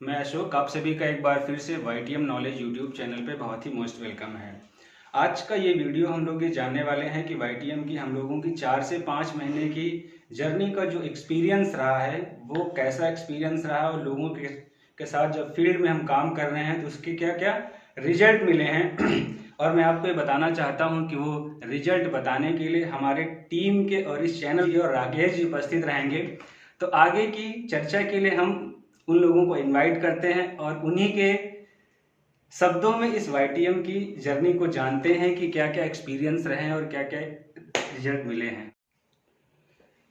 मैं अशोक, आप सभी का एक बार फिर से YTM नॉलेज यूट्यूब चैनल पे बहुत ही मोस्ट वेलकम है। आज का ये वीडियो हम लोग ये जानने वाले हैं कि YTM की हम लोगों की 4 से 5 महीने की जर्नी का जो एक्सपीरियंस रहा है वो कैसा एक्सपीरियंस रहा और लोगों के साथ जब फील्ड में हम काम कर रहे हैं तो उसके क्या क्या रिजल्ट मिले हैं और मैं आपको ये बताना चाहता हूँ कि वो रिजल्ट बताने के लिए हमारे टीम के और इस चैनल के और राकेश जी उपस्थित रहेंगे। तो आगे की चर्चा के लिए हम उन लोगों को इनवाइट करते हैं और उन्हीं के शब्दों में इस YTM की जर्नी को जानते हैं कि क्या क्या एक्सपीरियंस रहे हैं और क्या क्या रिजल्ट मिले हैं।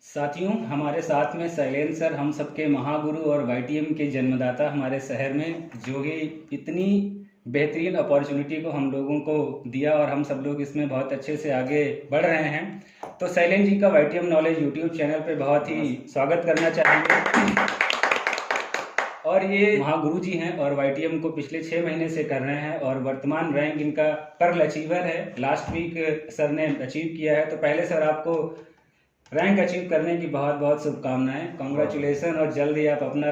साथियों, हमारे साथ में शैलेंद्र सर, हम सबके महागुरु और YTM के जन्मदाता हमारे शहर में, जो कि इतनी बेहतरीन अपॉर्चुनिटी को हम लोगों को दिया और हम सब लोग इसमें बहुत अच्छे से आगे बढ़ रहे हैं। तो शैलेंद्र जी का YTM नॉलेज यूट्यूब चैनल पे बहुत ही स्वागत करना चाहेंगे। और ये महागुरु जी हैं और YTM को पिछले 6 महीने से कर रहे हैं और वर्तमान रैंक इनका पर्ल अचीवर है। लास्ट वीक सर ने अचीव किया है। तो पहले सर आपको रैंक अचीव करने की बहुत बहुत शुभकामनाएं, कॉन्ग्रेचुलेसन और जल्द ही आप अपना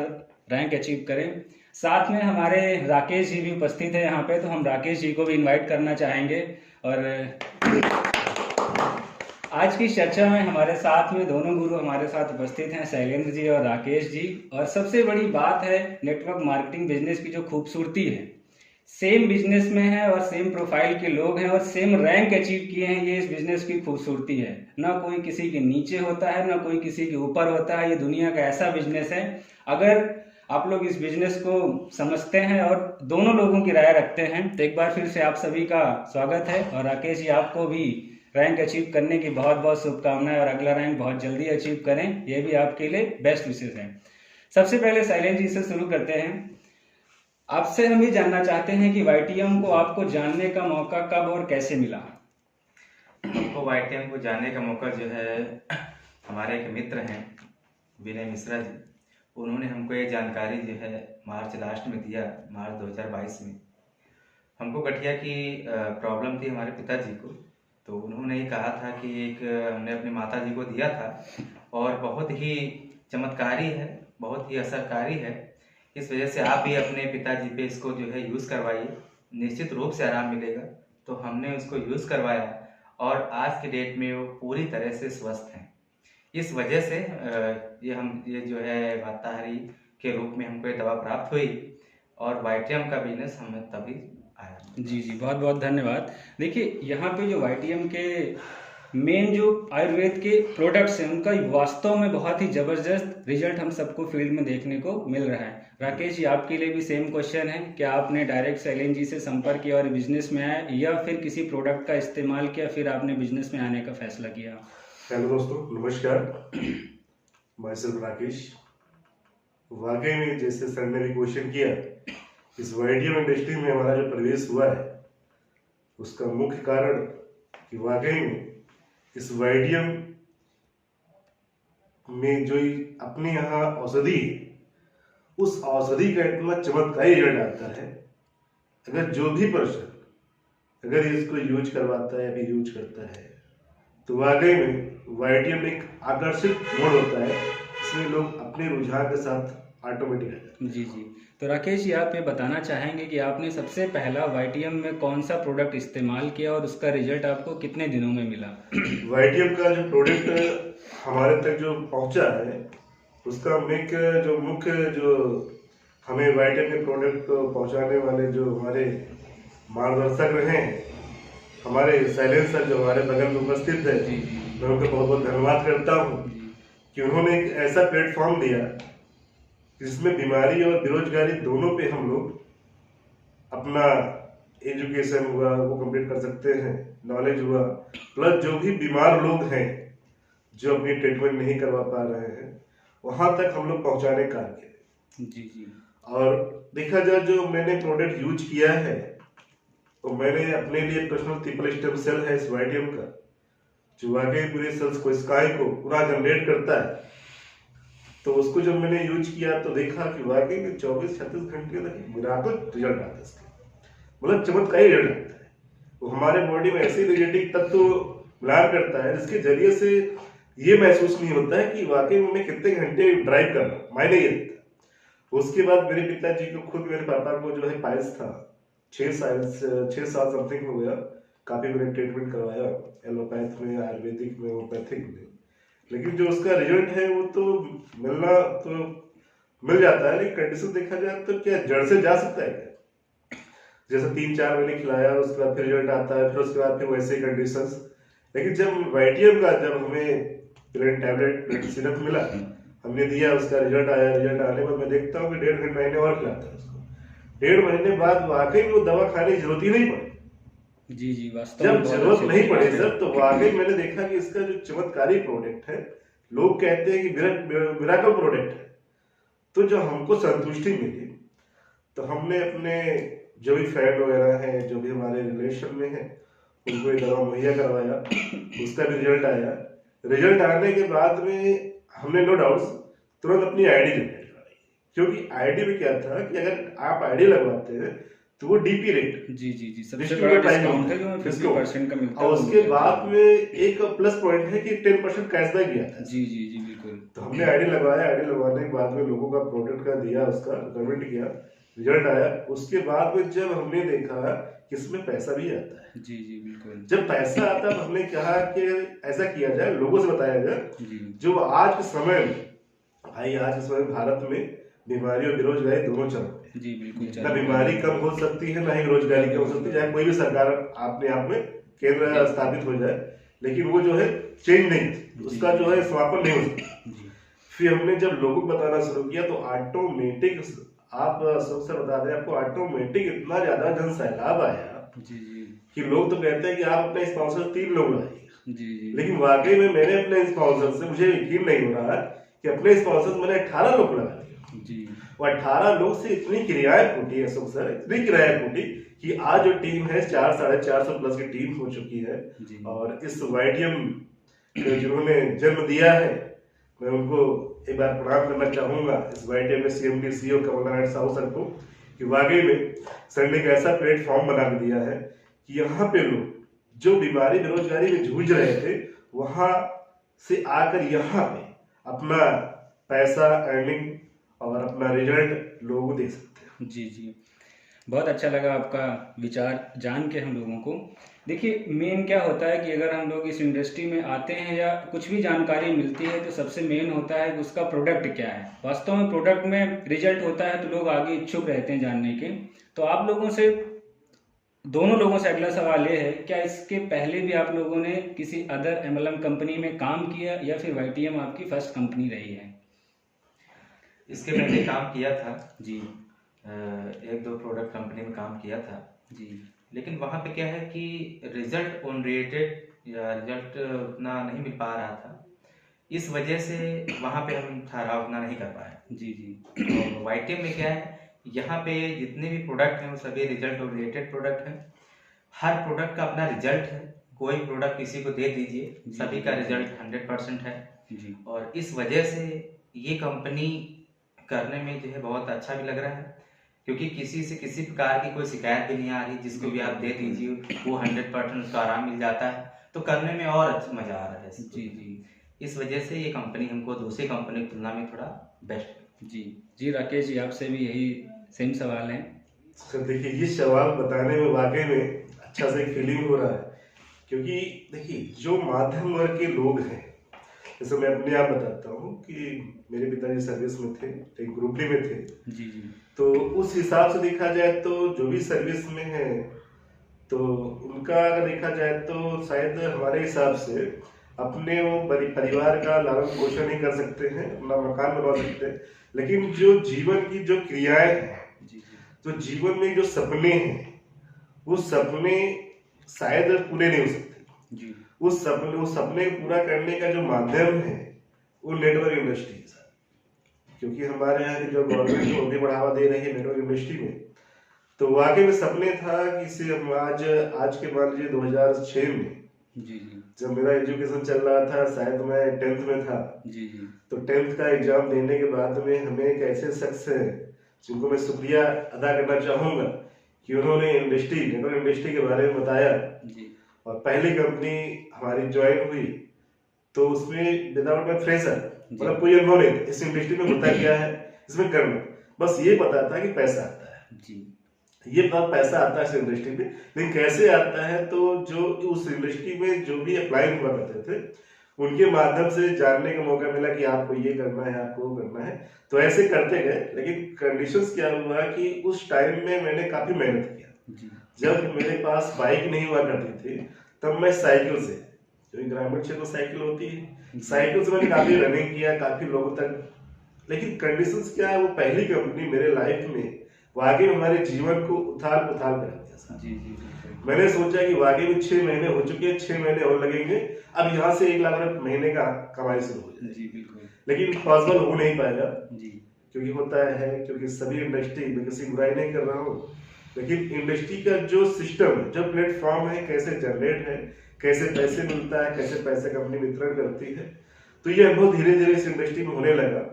रैंक अचीव करें। साथ में हमारे राकेश जी भी उपस्थित है यहाँ पे, तो हम राकेश जी को भी इन्वाइट करना चाहेंगे। और आज की चर्चा में हमारे साथ में दोनों गुरु हमारे साथ उपस्थित हैं, शैलेंद्र जी और राकेश जी। और सबसे बड़ी बात है नेटवर्क मार्केटिंग बिजनेस की जो खूबसूरती है, सेम बिजनेस में है और सेम प्रोफाइल के लोग हैं और सेम रैंक अचीव किए हैं। ये इस बिजनेस की खूबसूरती है। ना कोई किसी के नीचे होता है, ना कोई किसी के ऊपर होता है। ये दुनिया का ऐसा बिजनेस है, अगर आप लोग इस बिजनेस को समझते हैं और दोनों लोगों की राय रखते हैं तो एक बार फिर से आप सभी का स्वागत है। और राकेश जी, आपको भी रैंक अचीव करने की बहुत बहुत शुभकामनाएं और अगला रैंक बहुत जल्दी अचीव करें, ये भी आपके लिए बेस्ट विशेष है। सबसे पहले शैलेंद्र जी से शुरू करते हैं। आपसे हम ये जानना चाहते हैं कि YTM को आपको जानने का मौका कब और कैसे मिला? हमको YTM को जानने का मौका जो है, हमारे एक मित्र हैं विनय मिश्रा जी, उन्होंने हमको ये जानकारी जो है मार्च लास्ट में दिया, मार्च 2022 में। हमको गठिया की प्रॉब्लम थी हमारे पिताजी को, तो उन्होंने ही कहा था कि एक हमने अपनी माता जी को दिया था और बहुत ही चमत्कारी है, बहुत ही असरकारी है। इस वजह से आप भी अपने पिताजी पे इसको जो है यूज़ करवाइए, निश्चित रूप से आराम मिलेगा। तो हमने उसको यूज़ करवाया और आज के डेट में वो पूरी तरह से स्वस्थ हैं। इस वजह से ये जो है वाताहारी के रूप में हमको ये दवा प्राप्त हुई और YTM का बिजनेस हमें तभी आया। जी जी, बहुत बहुत धन्यवाद। देखिए, यहाँ पे जो YTM के मेन जो आयुर्वेद के प्रोडक्ट्स हैं उनका वास्तव में बहुत ही जबरदस्त रिजल्ट हम सबको फील्ड में देखने को मिल रहा है। राकेश जी, आपके लिए भी सेम क्वेश्चन है, क्या आपने डायरेक्ट शैलेंद्र जी से संपर्क किया और बिजनेस में आए, या फिर किसी प्रोडक्ट का इस्तेमाल किया फिर आपने बिजनेस में आने का फैसला किया? हेलो दोस्तों, नमस्कार। मैं सिर्फ राकेश। वाकई में जैसे सर ने भी क्वेश्चन किया, इस YTM इंडस्ट्री में हमारा जो प्रवेश हुआ है उसका मुख्य कारण कि वाकई में इस YTM में जो अपने यहाँ औषधि है, उस औषधि का इतना चमत्कारी रिजल्ट आता है। अगर जो भी पर्सन अगर इसको यूज करवाता है, अभी यूज करता है, तो वाकई में YTM एक आकर्षित मोड होता है, इसमें लोग अपने रुझान के साथ ऑटोमेटिक आ जाते हैं। जी जी, तो राकेश जी, आप ये बताना चाहेंगे कि आपने सबसे पहला YTM में कौन सा प्रोडक्ट इस्तेमाल किया और उसका रिजल्ट आपको कितने दिनों में मिला? YTM का जो प्रोडक्ट हमारे तक जो पहुंचा है, उसका मुख्य जो हमें YTM के प्रोडक्ट को पहुंचाने वाले जो हमारे मार्गदर्शक रहे हैं, हमारे शैलेंद्र सर जो हमारे बगल में उपस्थित है, मैं उनका बहुत बहुत धन्यवाद करता हूँ कि उन्होंने एक ऐसा प्लेटफॉर्म दिया जिसमें बीमारी और बेरोजगारी दोनों पे हम लोग अपना एजुकेशन हुआ वो कंप्लीट कर सकते हैं, नॉलेज हुआ, प्लस जो भी बीमार लोग हैं जो अपनी ट्रीटमेंट नहीं करवा पा रहे हैं वहां तक हम लोग पहुंचाने का किया। जी जी। और देखा जाए जो मैंने प्रोडक्ट यूज किया है, तो मैंने अपने लिए पर्सनल ट्रिपल स्टेम सेल है इस YTM का, जो वाकई पूरे सेल्स को, स्काई को पूरा जनरेट करता है। तो उसको जब मैंने यूज किया तो देखा कि वाकई में 24-36 घंटे तक मिराकल रिजल्ट आता है इसका, मतलब चमत्कारी रिजल्ट आता है। वो हमारे बॉडी में ऐसे एनर्जेटिक तत्व मिलान करता है जिसके जरिए से ये महसूस नहीं होता है कि वाकई में मैं कितने घंटे ड्राइव कर रहा हूँ, मायने ये देता है। उसके बाद मेरे पिताजी को खुद, मेरे पापा को जो है पाइल्स था, 6 साल समथिंग हो गया। काफी मैंने ट्रीटमेंट करवाया, एलोपैथ में, आयुर्वेदिक में, होम्योपैथिक में, लेकिन जो उसका रिजल्ट है वो तो मिलना तो मिल जाता है, लेकिन कंडीशन देखा जाए तो क्या जड़ से जा सकता है क्या? जैसे 3-4 महीने खिलाया, उसके बाद फिर रिजल्ट आता है, फिर उसके बाद फिर वैसे कंडीशंस। लेकिन जब वाइटियम का, जब हमें प्लेन टैबलेट, प्लेन सिरप मिला, हमने दिया, उसका रिजल्ट आया, रिजल्ट आने के बाद मैं देखता हूँ कि 1.5 महीने और खिलाता है उसको। 1.5 महीने बाद वाकई वो दवा खाने की जरूरत ही नहीं पड़ी। जी जी, वास्तव जब में बहुत जरूरत अच्छी नहीं बात पड़ी है। सर, तो वाकई मैंने देखा कि इसका जो चमत्कारी प्रोडक्ट है, लोग कहते हैं कि मिराकल प्रोडक्ट है। तो जो हमको संतुष्टि मिली, तो हमने अपने जो भी फ्रेंड वगैरह हैं, जो भी हमारे रिलेशन में हैं, उनको ये दवा मुहैया करवाया, उसका भी रिजल्ट आया। रिजल्ट आने के बाद में हमने नो डाउट्स तुरंत अपनी आईडी जनरेट कराई, क्योंकि आईडी में क्या था कि अगर आप आईडी लगवाते हैं तो वो डीपी रेट, जी जी जी, सबसे डिस्ट्रीब्यूटर बड़ा प्राइस डिस्काउंट है जो हमें 50% का मिलता है। और वो उसके मिलता बाद है। में एक प्लस पॉइंट है कि 10% कैशबैक भी आता है। जी जी जी, बिल्कुल। तो हमने आईडी लगवाया, आईडी लगवाने के बाद में लोगों का प्रोडक्ट का दिया, उसका रिकमेंड किया, रिजल्ट आया। उसके बाद में जब हमने देखा कि इसमें पैसा भी आता है, जी जी, बिल्कुल। जब पैसा आता तो हमने कहा कि ऐसा किया जाए, लोगों से बताया जाए, जी जो आज के समय में, भाई आज के समय में भारत में बीमारी और बेरोजगारी दोनों चल रहे हैं। जी, बिल्कुल। ना बीमारी कम हो सकती है, ना ही रोजगारी कम हो सकती है, चाहे कोई भी सरकार अपने आप में केंद्र स्थापित हो जाए, लेकिन वो जो है चेंज नहीं, उसका जो है समापन नहीं हो सकता। जी फिर हमने जब लोगों को बताना शुरू किया तो ऑटोमेटिक, आप सबसे बता दें आपको, ऑटोमेटिक इतना ज्यादा जन सैलाब आया जी जी कि लोग तो कहते हैं कि आप अपने स्पॉन्सर 3 लोग लाइए, जी जी, लेकिन वाकई में मैंने अपने स्पॉन्सर से, मुझे यकीन नहीं हो रहा है कि अपने स्पॉन्सर मैंने 18 लोग लगा दिए। जी और 18 लोग से इतनी क्रियाएं फूटी है सर, इतनी क्रियाएं फूटी कि आज जो टीम है 400-450 प्लस की टीम हो चुकी है। जी। और इस वाइटियम को जिन्होंने जन्म दिया है, मैं उनको एक बार प्रणाम करना चाहूंगा, इस वाइटियम में CMD CEO Kamal Narayan Sahu sir को, कि वाकई में सर ने एक ऐसा प्लेटफॉर्म बना के दिया है कि यहाँ पे लोग जो बीमारी बेरोजगारी में जूझ रहे थे, वहां से आकर यहाँ पे अपना पैसा, अर्निंग और अपना रिजल्ट लोगों को दे सकते हैं। जी जी, बहुत अच्छा लगा आपका विचार जान के हम लोगों को। देखिए, मेन क्या होता है कि अगर हम लोग इस इंडस्ट्री में आते हैं या कुछ भी जानकारी मिलती है, तो सबसे मेन होता है कि उसका प्रोडक्ट क्या है। वास्तव में प्रोडक्ट में रिजल्ट होता है तो लोग आगे इच्छुक रहते हैं जानने के। तो आप लोगों से, दोनों लोगों से अगला सवाल ये है, क्या इसके पहले भी आप लोगों ने किसी अदर MLM कंपनी में काम किया या फिर वाइटियम आपकी फर्स्ट कंपनी रही है? इसके पहले काम किया था जी 1-2 प्रोडक्ट कंपनी में काम किया था जी लेकिन वहाँ पे क्या है कि रिजल्ट ओरिएंटेड या रिजल्ट उतना नहीं मिल पा रहा था, इस वजह से वहाँ पे हम ठहराव उतना नहीं कर पाए। जी जी तो वाइटियम में क्या है, यहाँ पे जितने भी प्रोडक्ट हैं वो सभी रिजल्ट ओरिएंटेड प्रोडक्ट हैं। हर प्रोडक्ट का अपना रिजल्ट है, कोई प्रोडक्ट किसी को दे दीजिए, सभी का रिजल्ट 100% है। जी और इस वजह से ये कंपनी करने में जो है बहुत अच्छा भी लग रहा है, क्योंकि किसी से किसी प्रकार की कोई शिकायत भी नहीं आ रही। जिसको भी आप दे दीजिए वो 100% उसका आराम मिल जाता है, तो करने में और अच्छा मजा आ रहा है। जी जी इस वजह से ये कंपनी हमको दूसरी कंपनी की तुलना में थोड़ा बेस्ट। जी जी, राकेश जी आपसे भी यही सेम सवाल है। सर देखिए, ये सवाल बताने में वाकई में अच्छा से फीलिंग हो रहा है, क्योंकि देखिए जो मध्यम वर्ग के लोग हैं, जैसे मैं अपने आप बताता हूँ कि मेरे पिताजी सर्विस में थे, एक ग्रुप डी में थे। जी जी तो उस हिसाब से देखा जाए तो जो भी सर्विस में है, तो उनका अगर देखा जाए तो शायद हमारे हिसाब से अपने वो परिवार का लालन पोषण नहीं कर सकते हैं, अपना मकान बनवा सकते हैं, लेकिन जो जीवन की जो क्रियाएं हैं, जी जी तो जीवन में जो सपने हैं, वो सपने शायद पूरे नहीं हो सकते। जी उस सपने को पूरा करने का जो माध्यम है वो नेटवर्क इंडस्ट्री है सर, क्योंकि हमारे यहाँ की जो गवर्नमेंट को भी बढ़ावा दे रही है नेटवर्क इंडस्ट्री में। तो वाकई में सपने था कि इसे हम आज के मान लीजिए 2006 में जी जी जब मेरा एजुकेशन चल रहा था, शायद मैं 10th में था, जी जी तो 10th का एग्जाम देने के बाद में हमें एक ऐसे शख्स है जिनको मैं शुक्रिया अदा करना चाहूंगा कि उन्होंने नेटवर्क इंडस्ट्री के बारे में बताया। जी और पहली कंपनी हमारी ज्वाइन हुई तो उसमें विदाउट माई फ्रेशर, मतलब कोई अनुभव नहीं, इस इंडस्ट्री में होता क्या है, इसमें करना। बस ये पता था कि पैसा आता है जी ये बात, पैसा आता है इस इंडस्ट्री में, लेकिन कैसे आता है तो जो उस इंडस्ट्री में जो भी अप्लाई हुआ करते थे उनके माध्यम से जानने का मौका मिला कि आपको ये करना है, आपको वो करना है, तो ऐसे करते गए। लेकिन कंडीशंस क्या हुआ कि उस टाइम में मैंने काफी मेहनत किया। जी जब मेरे पास बाइक नहीं हुआ करती थी तब मैं साइकिल से, जो ग्रामीण क्षेत्र में साइकिल होती है, साइकिल से मैंने काफी रनिंग किया, काफी लोगों तक। लेकिन कंडीशंस क्या है, वो पहली कंपनी मेरे लाइफ में वाकई में हमारे जीवन को उथाल पुथाल कर दिया साहब। जी जी बिल्कुल। मैंने सोचा कि वाकई में 6 महीने हो चुके हैं, 6 महीने और लगेंगे, अब यहाँ से 1 लाख रुपए महीने का कमाई शुरू हो जाए। जी बिल्कुल। लेकिन पॉसिबल हो नहीं पाएगा, जी क्योंकि होता है, क्योंकि सभी इंडस्ट्री में, किसी बुराई नहीं कर रहा हूँ, लेकिन इंडस्ट्री का जो सिस्टम है, जो प्लेटफॉर्म है, कैसे जनरेट है, कैसे पैसे मिलता है, कैसे पैसे कंपनी वितरण करती है, तो ये अनुभव धीरे धीरे इस इंडस्ट्री में होने लगा।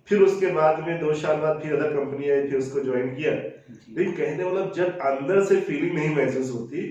फिर उसके बाद में 2 साल बाद फिर अदर कंपनी आई, फिर उसको ज्वाइन किया। लेकिन कहने मतलब जब अंदर से फीलिंग नहीं महसूस होती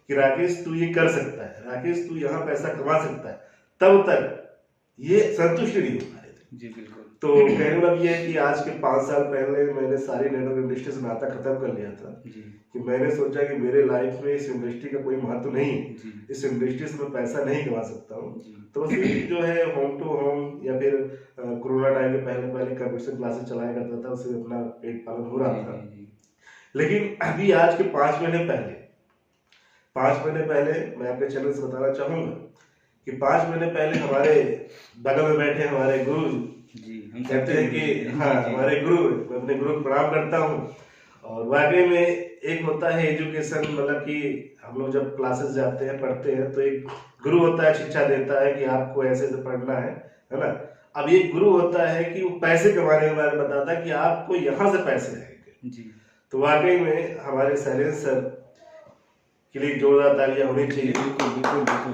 कि राकेश तू ये कर सकता है, राकेश तू यहाँ पैसा कमा सकता है, तब तक ये संतुष्टि नहीं हो पा रही थी। जी बिल्कुल। तो कहने मतलब ये है कि आज के 5 साल पहले मैंने सारी नेटवर्क इंडस्ट्री से नाता खत्म कर लिया था जी कि मैंने सोचा कि मेरे लाइफ में इस इंडस्ट्री का कोई महत्व नहीं है, जी इस इंडस्ट्री से मैं पैसा नहीं कमा सकता हूँ। जी तो सिर्फ जो है होम टू होम या फिर कोरोना टाइम में पहले पहले कंप्यूटर क्लासेस चलाया करता था, उससे अपना पेट पालन हो रहा था। जी लेकिन अभी आज के 5 महीने पहले मैं अपने चैनल से बताना चाहूंगा कि 5 महीने पहले हमारे बगल में बैठे हमारे गुरु जी हम कहते हैं कि हाँ जी, हमारे गुरु, मैं अपने गुरु को प्रणाम करता हूँ। और वाकई में एक होता है एजुकेशन, मतलब कि हम लोग जब क्लासेस जाते हैं, पढ़ते हैं, तो एक गुरु होता है, शिक्षा देता है कि आपको ऐसे ऐसे पढ़ना है ना। अब एक गुरु होता है कि वो पैसे कमाने के बारे में बताता है कि आपको यहाँ से पैसे आएंगे। जी तो वाकई में हमारे शैलेंद्र सर के लिए जोरदार तालियां होनी चाहिए, बिल्कुल बिल्कुल बिल्कुल।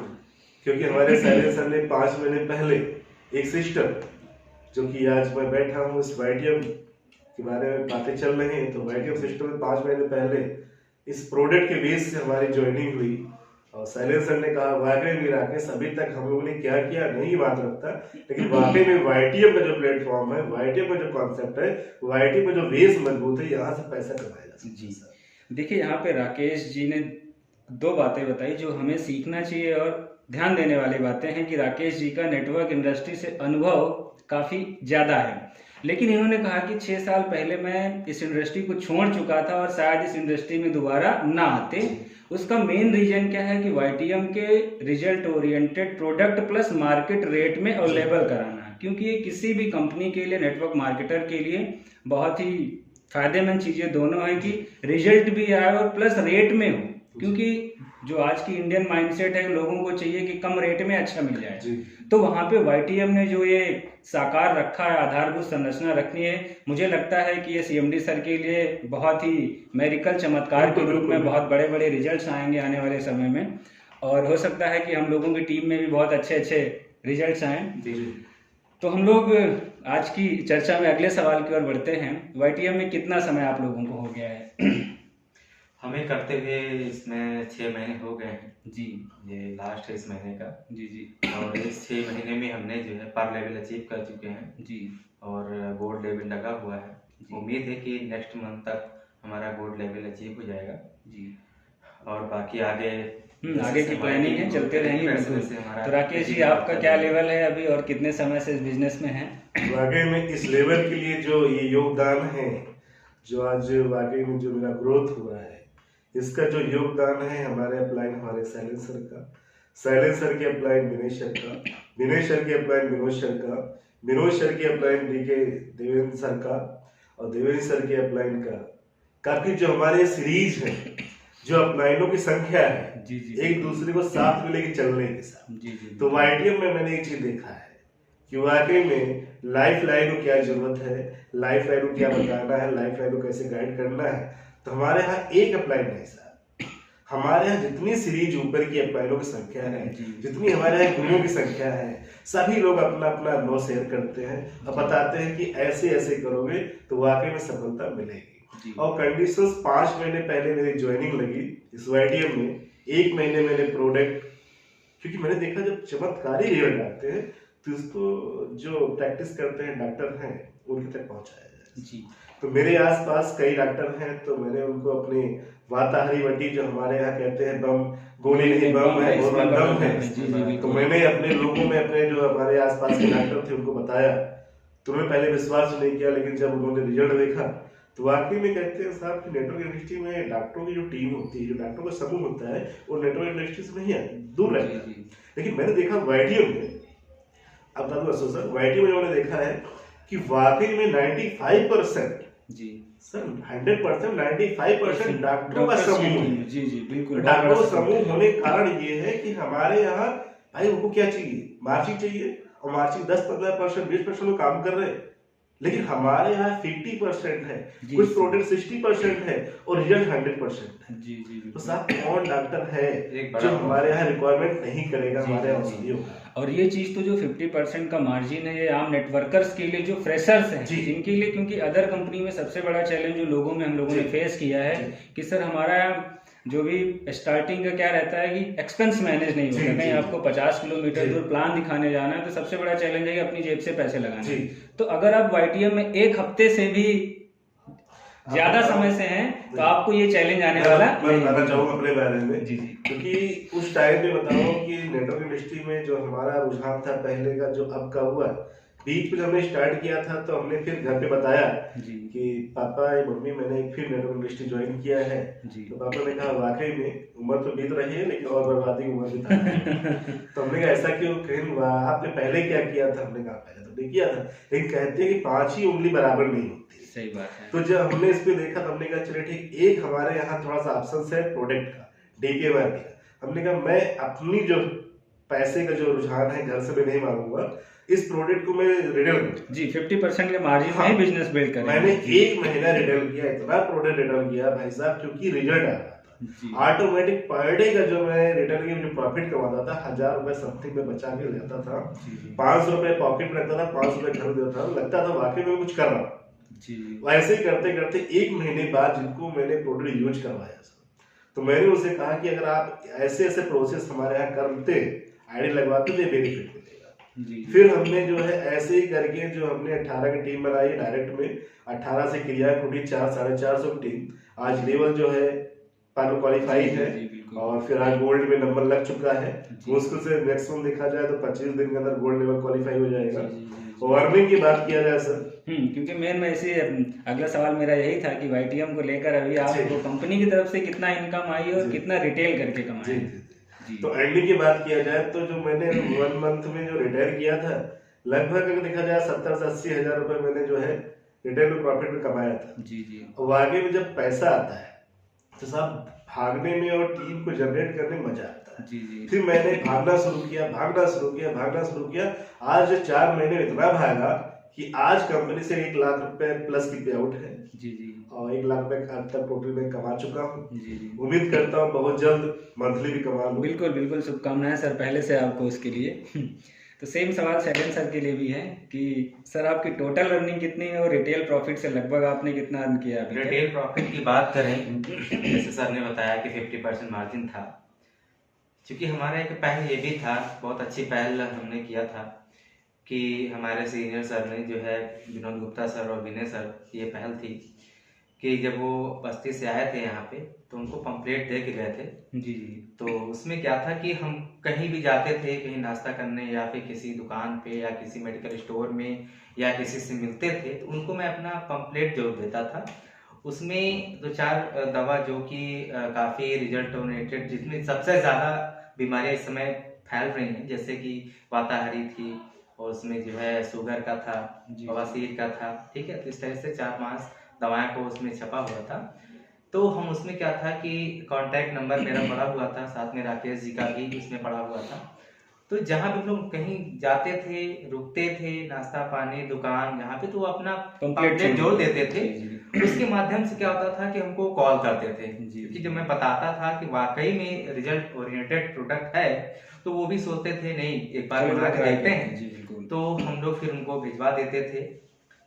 क्योंकि हमारे शैलेंद्र सर ने 5 महीने पहले एक सिस्टम, जो कि आज मैं बैठा हूँ इस वाईटीएम के बारे में बातें चल रही हैं, तो वाईटीएम सिस्टम में 5 महीने पहले इस प्रोडक्ट के बेस से हमारी ज्वाइनिंग हुई। और शैलेंद्र सर ने कहा वाकई में राकेश अभी तक हम लोगों ने क्या किया नहीं बात रखता, लेकिन वाकई में वाईटीएम का जो प्लेटफॉर्म है, वाईटीएम का जो कॉन्सेप्ट है, वाईटीएम का जो बेस मजबूत है, यहाँ से पैसा कमाया जा सकता है। जी देखिए, यहाँ पे राकेश जी ने 2 बातें बताई जो हमें सीखना चाहिए और ध्यान देने वाली बातें हैं कि राकेश जी का नेटवर्क इंडस्ट्री से अनुभव काफ़ी ज़्यादा है, लेकिन इन्होंने कहा कि 6 साल पहले मैं इस इंडस्ट्री को छोड़ चुका था और शायद इस इंडस्ट्री में दोबारा ना आते। उसका मेन रीजन क्या है कि वाईटीएम के result oriented product plus market rate में अवेलेबल कराना, क्योंकि ये किसी भी कंपनी के लिए, नेटवर्क मार्केटर के लिए बहुत ही फायदेमंद चीज़ें दोनों है कि रिजल्ट भी आए और प्लस रेट में हो, क्योंकि जो आज की इंडियन माइंडसेट है, लोगों को चाहिए कि कम रेट में अच्छा मिल जाए। तो वहाँ पे वाईटीएम ने जो ये साकार रखा है, आधारभूत संरचना रखनी है, मुझे लगता है कि ये सीएमडी सर के लिए बहुत ही मेडिकल चमत्कार के रूप में बहुत बड़े बड़े रिजल्ट्स आएंगे आने वाले समय में, और हो सकता है कि हम लोगों की टीम में भी बहुत अच्छे अच्छे रिजल्ट्स आएँ। तो हम लोग आज की चर्चा में अगले सवाल की ओर बढ़ते हैं। वाईटीएम में कितना समय आप लोगों को हो गया है? हमें करते हुए इसमें 6 महीने हो गए हैं जी, ये लास्ट है इस महीने का। जी जी और इस 6 महीने में हमने जो है पर लेवल अचीव कर चुके हैं जी और गोल्ड लेवल लगा हुआ है। उम्मीद है कि नेक्स्ट मंथ तक हमारा गोल्ड लेवल अचीव हो जाएगा जी। और बाकी आगे आगे की प्लानिंग है, चलते रहेंगे बिल्कुल। तो राकेश जी, आपका क्या लेवल है अभी और कितने समय से इस बिजनेस में हैं? वाकई में इस लेवल के लिए जो ये योगदान है, जो आज वाकई में जो मेरा ग्रोथ हुआ है, इसका जो योगदान है हमारे अपलाइन हमारे शैलेंद्र सर का, शैलेंद्र सर के अपलाइन विनेश सर का, विनेश सर के अपलाइन विनोद सर का, विनोद सर के अपलाइन डीके देवेंद्र सर का, और देवेंद्र सर के अपलाइन का काफी जो हमारे सीरीज है, जो अपलाइनों की संख्या है, जी जी एक दूसरे को साथ में लेके चलने के साथ। जी जी। तो वाईटीएम में मैंने एक चीज देखा है कि वाकई में लाइफ लाइन को क्या जरूरत है, लाइफ लाइन को क्या बताना है, लाइफ लाइन को कैसे गाइड करना है। तो हमारे यहाँ एक अपलाइन नहीं साहब, हमारे यहाँ जितनी सीरीज ऊपर की अपलाइनों की संख्या है, जितनी हमारे यहाँ गुरुओं की संख्या है, सभी लोग अपना अपना अनुभव शेयर करते हैं और बताते हैं कि ऐसे ऐसे करोगे तो वाकई में सफलता मिलेगी। और कंडीशंस 5 महीने पहले मेरी ज्वाइनिंग लगी इस वाईटीएम में, 1 महीने मैंने प्रोडक्ट, क्योंकि मैंने देखा जब चमत्कारी रिजल्ट आते हैं तो इसको जो प्रैक्टिस करते हैं डॉक्टर हैं उनके तक पहुंचाया जाए। जी। तो मेरे आसपास कई डॉक्टर हैं, तो मैंने उनको अपनी वाताहारी वटी, जो हमारे यहाँ कहते हैं बम, गोली नहीं बम है, वो दम है, तो मैंने अपने लोगों में, अपने जो हमारे आसपास के डॉक्टर थे उनको बताया। तो उन्होंने पहले विश्वास नहीं किया, लेकिन जब उन्होंने रिजल्ट देखा तो वाकई में कहते हैं साहब कि नेटवर्क यूनिवर्सिटी में डॉक्टरों की जो टीम होती है, जो डॉक्टरों का समूह होता है, वो नेटवर्क यूनिवर्सिटी से नहीं आती, दूर रहता है। लेकिन मैंने देखा वाईटीएम में, अब सर वाईटीएम में मैंने देखा है कि वाकई में 95% जी सर 100% 95% डॉक्टरों का समूह है। जी जी बिल्कुल। डॉक्टरों का समूह होने का कारण ये है कि हमारे यहाँ भाई उनको क्या चाहिए, मार्कशीट चाहिए, और मार्कशीट 10-15% 20% लोग काम कर रहे हैं, लेकिन हमारे यहाँ 50% है, कुछ प्रोडक्ट 60% है और रिजल्ट 100% है। जी जी तो साहब कौन डॉक्टर है एक जो हमारे यहाँ रिक्वायरमेंट नहीं करेगा हमारे औषधियों का। और ये चीज तो जो 50% का मार्जिन है, ये आम नेटवर्कर्स के लिए, जो फ्रेशर्स हैं जिनके लिए, क्योंकि अदर कंपनी में सबसे बड़ा चैलेंज जो लोगों में हम लोगों ने फेस किया है कि सर हमारा जो भी स्टार्टिंग का क्या रहता है कि एक्सपेंस मैनेज नहीं होता। कहीं आपको 50 किलोमीटर दूर प्लान दिखाने जाना है तो सबसे बड़ा चैलेंज है कि अपनी जेब से पैसे लगाने। तो अगर आप वाईटीएम में एक हफ्ते से भी ज्यादा समय से हैं तो आपको ये चैलेंज आने वाला मैं बताना चाहूँगा अपने बारे में। जी जी। क्योंकि उस टाइम में बताओ कि नेटवर्क इंडस्ट्री में जो हमारा रुझान था पहले का, जो अब का हुआ, बीच में हमने स्टार्ट किया था तो हमने फिर घर पे बताया कि पापा मम्मी मैंने फिर नेटवर्क इंडस्ट्री ज्वाइन किया है। तो पापा ने कहा वाकई में उम्र तो बीत रही है लेकिन और बर्बादी की उम्र भी था। तो हमने कहा ऐसा क्यों, कहीं आपने पहले क्या किया था? हमने कहा पहले तो नहीं किया था, लेकिन कहते हैं कि 5 ही उंगली बराबर नहीं होती। सही बात है। तो जब हमने इस पे देखा तो हमने कहा चलो ठीक, एक हमारे यहाँ थोड़ा सा ऑप्शन है प्रोडक्ट का, डीपीएमआर का। हमने कहा मैं अपनी जो पैसे का जो रुझान है घर से मैं नहीं मांगूंगा, इस प्रोडक्ट को मैं रिटेल करूँ। जी 50% के मार्जिन में बिजनेस बिल्ड करें। मैंने 1 महीना रिटेल किया, इतना प्रोडक्ट रिटेल किया भाई साहब, क्योंकि रिजल्ट आ रहा था ऑटोमेटिक। पर डे का जो मैं रिटेल की जो प्रॉफिट कमाता था, 1000 रुपए समथिंग में बचा के लेता था, 500 रुपए पॉकेट में रखता था, 500 रुपए घर देता था, लगता था वाकई में कुछ कर रहा हूँ। वैसे ही करते करते 1 महीने बाद जिनको मैंने प्रोडक्ट यूज करवाया, तो मैंने उनसे कहा कि अगर आप ऐसे ऐसे प्रोसेस हमारे यहाँ करते, आईडी लगवाते तो बेनिफिट मिलेगा। फिर हमने जो है ऐसे ही करके जो हमने 18 की टीम बनाई डायरेक्ट में, 18 से क्रिया टूटी 400-450 की टीम। आज लेवल जो है क्वालिफाई है और फिर आज गोल्ड में नंबर लग चुका है। मुश्किल से मैक्सिमम देखा जाए तो 25 दिन के अंदर गोल्ड लेवल क्वालिफाई हो जाएगा। और अर्निंग की बात किया जाए सर, क्योंकि मेन में इसी अगला सवाल मेरा यही था कि वाईटीएम को लेकर अभी आपको कंपनी की तरफ से कितना इनकम आई और कितना रिटेल करके कमाया। तो अर्निंग की बात किया जाए तो जो मैंने 1 मंथ में जो रिटेल किया था, लगभग अगर देखा जाए 70 से 80 हजार रुपए मैंने जो है रिटेल में प्रॉफिट में कमाया था। जी। और आगे में जब पैसा आता है तो साहब भागने में और टीम को जनरेट करने में मजा आता है। जी। फिर मैंने भागना शुरू किया। आज 4 महीने में इतना भागा कि आज कंपनी से 1 लाख रुपए प्लस की पे आउट है। जी। और 1 लाख रुपए अब तक टोटल में कमा चुका हूँ। जी। उम्मीद करता हूँ बहुत जल्द मंथली भी कमा लूँ। बिल्कुल शुभकामनाएं सर पहले से आपको उसके लिए। तो सेम सवाल शैलेंद्र सर के लिए भी है कि सर आपकी टोटल अर्निंग कितनी है और रिटेल प्रॉफिट से लगभग आपने कितना अर्न किया अभी? रिटेल प्रॉफिट की बात करें, जैसे सर ने बताया कि 50% मार्जिन था, क्योंकि हमारा एक पहल ये भी था, बहुत अच्छी पहल हमने किया था कि हमारे सीनियर सर ने जो है विनोद गुप्ता सर और विनय सर, ये पहल थी कि जब वो बस्ती से आए थे यहाँ पे तो उनको पंपलेट दे के गए थे। जी। तो उसमें क्या था कि हम कहीं भी जाते थे, कहीं नाश्ता करने या फिर किसी दुकान पे या किसी मेडिकल स्टोर में या किसी से मिलते थे, तो उनको मैं अपना पंपलेट जरूर देता था। उसमें 2-4 दवा जो कि काफ़ी रिजल्ट ओरिएंटेड, जिसमें सबसे ज़्यादा बीमारियाँ इस समय फैल रही हैं, जैसे कि वाताहारी थी और उसमें जो है शुगर का था, बवासीर का था, ठीक है। तो इस तरह से 4-5 दवाएं को उसमें छपा हुआ था। तो हम उसमें क्या था कि कांटेक्ट नंबर मेरा पड़ा हुआ था, साथ में राकेश जी का भी उसमें पड़ा हुआ था। तो जहाँ भी लोग कहीं जाते थे, रुकते थे, नाश्ता पानी दुकान जहाँ पे, तो अपना पंपलेट जोड़ देते थे। उसके माध्यम से क्या होता था कि हमको कॉल करते थे, क्योंकि जब मैं बताता था कि वाकई में रिजल्ट ओरिएंटेड प्रोडक्ट है, तो वो भी सोचते थे नहीं एक बार बना के देखते हैं। तो हम लोग फिर उनको भिजवा देते थे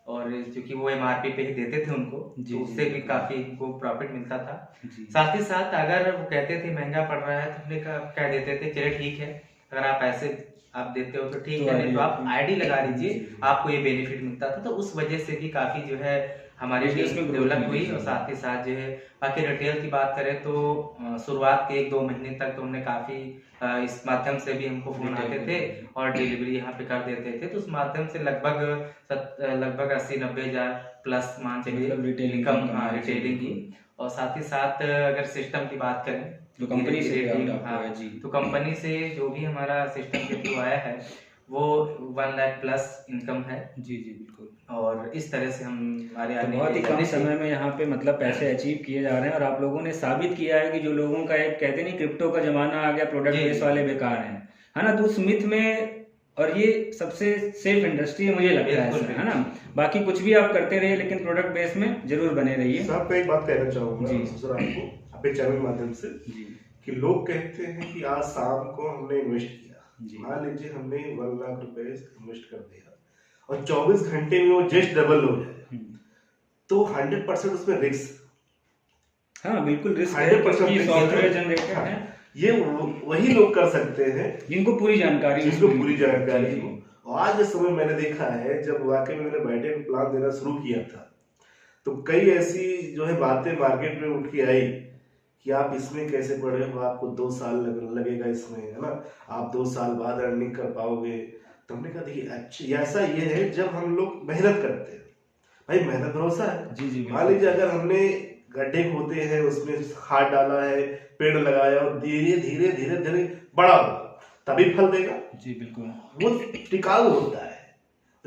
और क्योंकि वो एमआरपी पे ही देते थे उनको, तो उससे भी काफी उनको प्रॉफिट मिलता था। साथ ही साथ अगर वो कहते थे महंगा पड़ रहा है तो हमने कह देते थे चलिए ठीक है, अगर आप ऐसे आप देते हो तो ठीक है, नहीं तो आप आईडी लगा लीजिए, आपको ये बेनिफिट मिलता था। तो उस वजह से भी काफी जो है हमारी Business में टीम growth डेवलप मिली, हुई जी। और साथ ही साथ जो है बाकी रिटेल की बात करें तो शुरुआत के 1-2 महीने तक तो हमने काफ़ी इस माध्यम से भी हमको फ़ोन Retail आते पे, थे जी। और डिलीवरी यहाँ पे कर देते थे, तो उस माध्यम से लगभग 80-90 हज़ार प्लस मान चलिए मतलब रिटेलिंग इनकम, की हाँ कमाई, जी, रिटेलिंग की। बिल्कुल। और साथ ही साथ अगर सिस्टम की बात करें तो कंपनी से धीरे-धीरे पेआउट टीम, आपको हाँ, है, जी। तो कंपनी से जो भी हमारा सिस्टम के थ्रू आया है वो 1 लाख प्लस इनकम है जी, जी, बिल्कुल। और इस तरह से हम हमारे तो आने बहुत की ही कम जर्नी समय थी। में यहाँ पे मतलब पैसे अचीव किए जा रहे हैं और आप लोगों ने साबित किया है कि जो लोगों का एक कहते नहीं क्रिप्टो का जमाना आ गया, प्रोडक्ट जी, बेस जी। वाले बेकार हैं, है ना? तो उस मिथ में, और ये सबसे सेफ इंडस्ट्री है मुझे लगता है बिल्कुल, इसमें, है ना? बिल्कुल। बाकी कुछ भी आप करते रहिए लेकिन प्रोडक्ट बेस में जरूर बने रहिए। साहब मैं एक बात कहना चाहूंगा जी। सर आपको अपने चैनल के माध्यम से जी, कि लोग कहते हैं कि आज शाम को हमने इन्वेस्ट किया, जी। मान लीजिए हमने 1 लाख रुपए इन्वेस्ट कर दिया और 24 घंटे में वो जस्ट डबल हो जाए, हम्म। तो 100% उसमें रिस्क, हाँ बिल्कुल रिस्क है 100% क्योंकि रिस्क सॉफ्टवेयर है। जनरेटेड हाँ, है, ये वही लोग कर सकते हैं जिनको पूरी जानकारी जिसको उसमें पूरी मिली। जानकारी जी, हो। जी। और आज के समय मैंने देखा है जब वाकई में मैंने बायोटेक प्लान देना शुरू किया था तो कई ऐसी जो है बातें मार्केट में उठ के आई कि आप इसमें कैसे पढ़े हो, आपको 2 साल लगेगा इसमें, है ना, आप 2 साल बाद अर्निंग कर पाओगे। तो हमने कहा देखिए अच्छा ऐसा ये है जब हम लोग मेहनत करते हैं, भाई मेहनत भरोसा है। जी, जी, मान लीजिए अगर हमने गड्ढे खोदे हैं, उसमें खाद डाला है, पेड़ लगाया और धीरे धीरे धीरे धीरे बड़ा होगा तभी फल देगा, जी बिल्कुल। वो टिकाऊ होता है।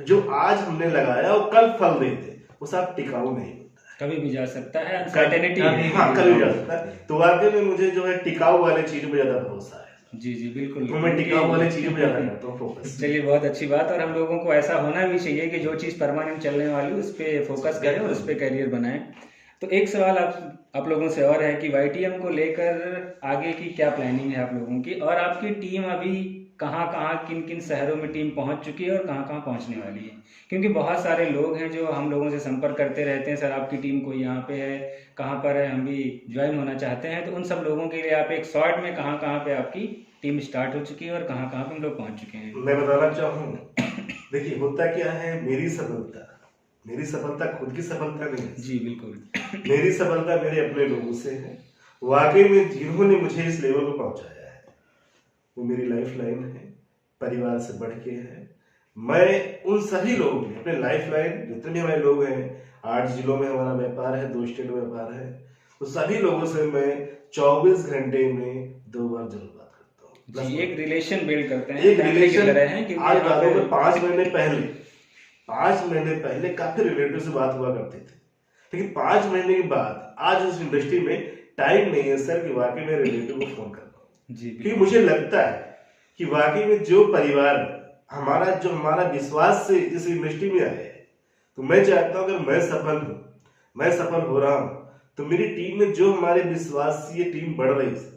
जो आज हमने लगाया वो कल फल देते, वो सब टिकाऊ नहीं होता कभी भी जा सकता है, अनसर्टेनिटी कभी- है। हाँ कभी जा सकता है। तो वाकई में मुझे जो है टिकाऊ वाले चीजों में ज्यादा भरोसा है, जी, जी, बिल्कुल। तो मैं टिकाऊ वाले चीजों में ज्यादा करता हूँ फोकस। चलिए बहुत अच्छी बात, और हम लोगों को ऐसा होना भी चाहिए कि जो चीज़ परमानेंट चलने वाली उस पर फोकस करें और उस पर करियर बनाएं। तो एक सवाल आप लोगों से और है कि YTM को लेकर आगे की क्या प्लानिंग है आप लोगों की, और आपकी टीम अभी कहाँ कहाँ किन किन शहरों में टीम पहुंच चुकी है और कहाँ कहाँ पहुंचने वाली है? क्योंकि बहुत सारे लोग हैं जो हम लोगों से संपर्क करते रहते हैं, सर आपकी टीम कोई यहाँ पे है, कहाँ पर है, हम भी ज्वाइन होना चाहते हैं। तो उन सब लोगों के लिए आप एक शॉर्ट में कहाँ कहाँ पे आपकी टीम स्टार्ट हो चुकी है और कहाँ कहाँ पे हम लोग पहुँच चुके हैं? मैं बताना चाहूँ, देखिए होता क्या है, मेरी सफलता खुद की सफलता नहीं है। जी बिल्कुल। मेरी सफलता मेरे अपने लोगों से है, वाकई में जिन्होंने मुझे इस लेवल पर पहुंचाया है वो मेरी लाइफ लाइन है, परिवार से बढ़ के है। मैं उन सभी लोगों के लिए अपने लाइफ लाइन, जितने भी हमारे लोग हैं, 8 जिलों में हमारा व्यापार है, 2 स्टेट में व्यापार है, तो सभी लोगों से मैं 24 घंटे में 2 बार जरूर बात करता हूँ। जी, एक रिलेशन बिल्ड करते हैं, एक फैमिली की रिलेशन तरह हैं, क्योंकि आज यहाँ बातों पे- में 5 महीने पहले काफी रिलेटिव से बात हुआ करती थी, लेकिन 5 महीने के बाद आज उस इंडस्ट्री में टाइम नहीं है सर कि वाकई में रिलेटिव को फोन कर पाऊं। जी क्योंकि मुझे लगता है कि वाकई में जो परिवार हमारा विश्वास से इस इंडस्ट्री में आया है, तो मैं चाहता हूं अगर मैं सफल हो रहा हूं तो मेरी टीम में जो हमारे विश्वास से ये टीम बढ़ रही है।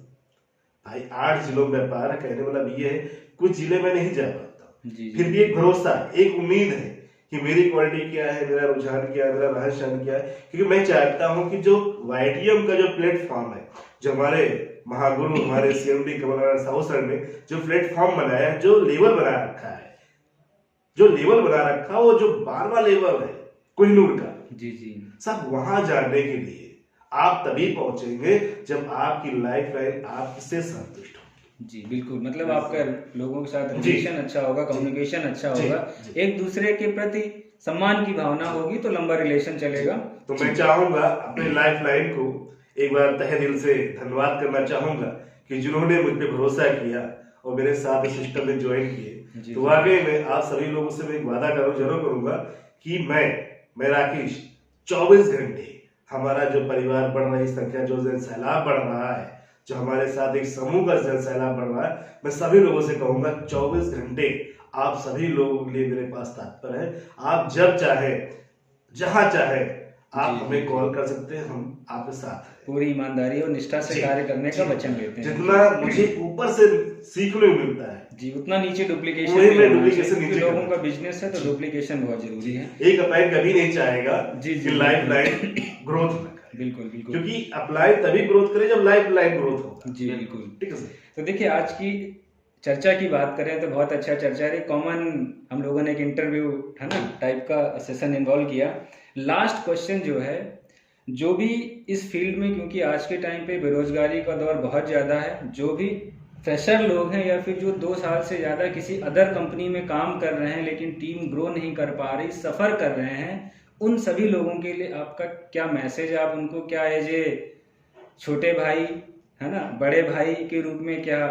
भाई 8 जिलों में व्यापार है, कहने वाला ये है कुछ जिले में नहीं जा पाता, जी, फिर भी एक भरोसा, एक उम्मीद है कि मेरी क्वालिटी क्या है, मेरा रुझान क्या है, मेरा रहन सहन क्या है। क्योंकि मैं चाहता हूं कि जो YTM का जो प्लेटफॉर्म है, जो हमारे महागुरु हमारे CMD कमल साहू सर ने जो प्लेटफॉर्म बनाया है, जो लेवल बना रखा है, वो जो 12वां लेवल है कोहिनूर का, जी, जी, सब वहां जाने के लिए आप तभी पहुंचेंगे जब आपकी लाइफ लाइन आपसे संतुष्ट हो। जी बिल्कुल। मतलब आपका लोगों के साथ जी। रिलेशन अच्छा होगा, कम्युनिकेशन अच्छा जी, होगा, जी। एक दूसरे के प्रति सम्मान की भावना होगी तो लंबा रिलेशन चलेगा। तो मैं चाहूंगा अपने लाइफ लाइन को एक बार तहे दिल से धन्यवाद करना चाहूंगा कि जिन्होंने मुझ पे भरोसा किया और मेरे साथ इस सिस्टम में ज्वाइन जी, किए। तो वाकई में आप सभी लोगों से मैं एक वादा जरूर करूंगा कि मैं राकेश 24 घंटे, हमारा जो परिवार बढ़ रही संख्या, जो जनसैलाब बढ़ रहा है, जो हमारे साथ एक समूह का जनसैलाब बढ़ रहा है, मैं सभी लोगों से कहूंगा 24 घंटे आप सभी लोगों के लिए मेरे पास तत्पर है। आप जब चाहे, जहां चाहे आप जी, हमें जी। कॉल कर सकते हैं, हम आपके साथ हैं। पूरी ईमानदारी और निष्ठा से जी, कार्य करने का जी। वचन लेते हैं। जितना मुझे ऊपर से सीखने को मिलता है, जी उतना नीचे डुप्लीकेशन वही नहीं मैं होना डुप्लीकेशन चाहिए, क्योंकि नीचे लोगों करना का बिजनेस है तो डुप्लीकेशन बहुत जरूरी है। एक अप्लाई कभी नहीं चाहेगा जी, जी, कि लाइफ बिल्कुल। लाइन ग्रोथ ना करे, बिल्कुल बिल्कुल। क्योंकि अप्लाई तभी ग्रोथ करे जब लाइफ लाइन ग्रोथ होगा। जी बिल्कुल। ठीक है सर। तो देखिए आज की चर्चा की बात करें तो बहुत अच्छा चर्चा है। कॉमन हम लोगों ने एक इंटरव्यू है ना टाइप का सेशन इन्वॉल्व किया, लास्ट क्वेश्चन जो है, जो भी इस फील्ड में, क्योंकि आज के टाइम पे बेरोजगारी का दौर बहुत ज़्यादा है, जो भी फ्रेशर लोग हैं या फिर जो 2 साल से ज़्यादा किसी अदर कंपनी में काम कर रहे हैं लेकिन टीम ग्रो नहीं कर पा रही, सफ़र कर रहे हैं, उन सभी लोगों के लिए आपका क्या मैसेज है? आप उनको क्या एज ए छोटे भाई, है ना, बड़े भाई के रूप में क्या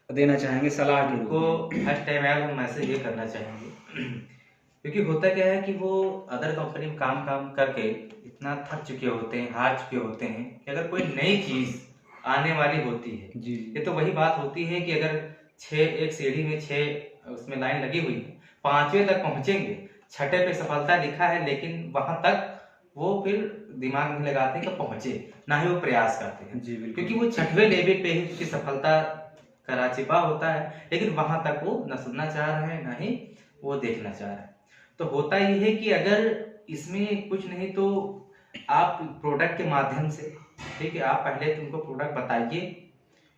देना चाहेंगे सलाह के रूप उनको में? फर्स्ट टाइम आया हम मैसेज ये करना चाहेंगे, क्योंकि होता क्या है कि वो अदर कंपनी में काम काम करके इतना थक चुके होते हैं, हार चुके होते हैं कि अगर कोई नई चीज आने वाली होती है, जी ये तो वही बात होती है कि अगर एक सीढ़ी में 6 उसमें लाइन लगी हुई है, 5वें तक पहुंचेंगे, 6ठे पे सफलता लिखा है, लेकिन वहां तक वो फिर दिमाग में लगाते हैं कि पहुंचे, ना ही वो प्रयास करते हैं। जी बिल्कुल। क्योंकि वो 6वें लेवल पे ही उसकी सफलता करा छिपा होता है, लेकिन वहां तक वो न सुनना चाह रहे हैं, ना ही वो देखना चाह रहे हैं। तो होता ये है कि अगर इसमें कुछ नहीं तो आप प्रोडक्ट के माध्यम से, ठीक है, आप पहले तुमको प्रोडक्ट बताइए,